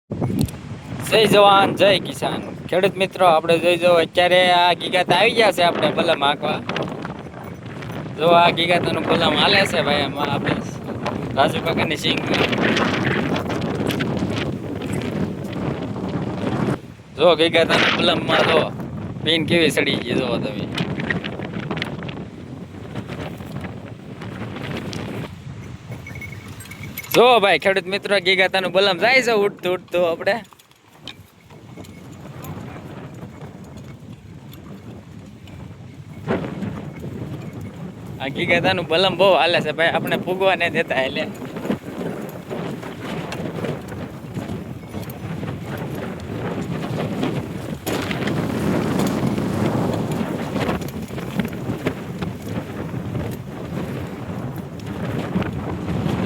જય જવાન જય કિસાન ખેડૂત મિત્રો, આપણે જોઈ જો અત્યારે આ ગીગાત આવી ગયા છે. આપણે બલમ હાંકવા જો આ ગીગાતાનું બલમ હાલે છે ભાઈ. એમાં આપણે રાજુ કાકાની સિંગ જો ગીગાતાના બલમમાં જો પીન કેવી સડી ગઈ જો તમે. જો ભાઈ ખેડૂત મિત્રો, ગીગાતાનું બલમ જાય છે ઉઠતું ઉઠતું. આપણે આ ગીગાતાનું બલમ બહુ હાલે છે ભાઈ. આપણે ફૂગવા નહીં દેતા. એટલે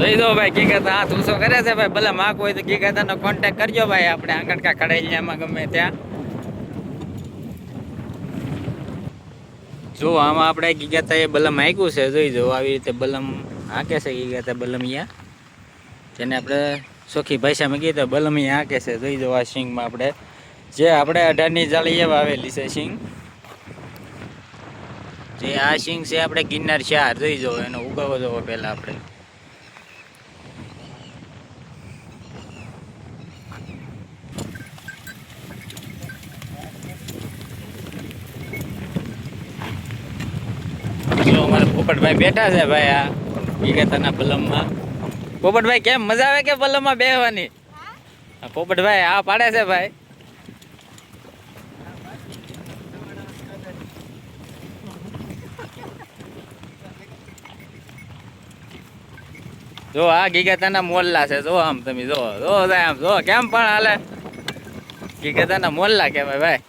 જોઈ દો ભાઈ, ગીગાતા હાથ ઊંચો કરે છે ભાઈ. ભલે માગ હોય તો ગીગાતાનો કોન્ટેક કરજો ભાઈ. આપણે આંગણકા ખડાઈમાં ગમે ત્યાં જો આમાં આપણે ગીગાતા એ બલમ હાંક્યું છે. જોઈ જો આવી રીતે બલમ હાંકે છે ગીગાતા બલમિયા, જેને આપણે સોખી ભાષામાં કહીએ તો બલમિયા હાંકે છે. જોઈ જો આ સિંગમાં આપણે જે આપણે 18ની જાળી એવા આવેલી છે સિંગ. જે આ સિંગ છે આપણે ગિરનાર 4. જોઈ જો એનો ઉગાવો જોવો પહેલાં આપણે. જો અમારે પોપટભાઈ બેઠા છે ભાઈ આ ગીગાતાના બલમમાં. પોપટભાઈ કેમ મજા આવે કે બલમમાં બેહવાની? પોપટભાઈ આ પાડે છે ભાઈ. જો આ ગીગાતાના મોલ્લા છે. જો આમ તમે જો જો આમ જો કેમ પણ હાલે. ગીગાતાના મોલ્લા કહેવાય ભાઈ.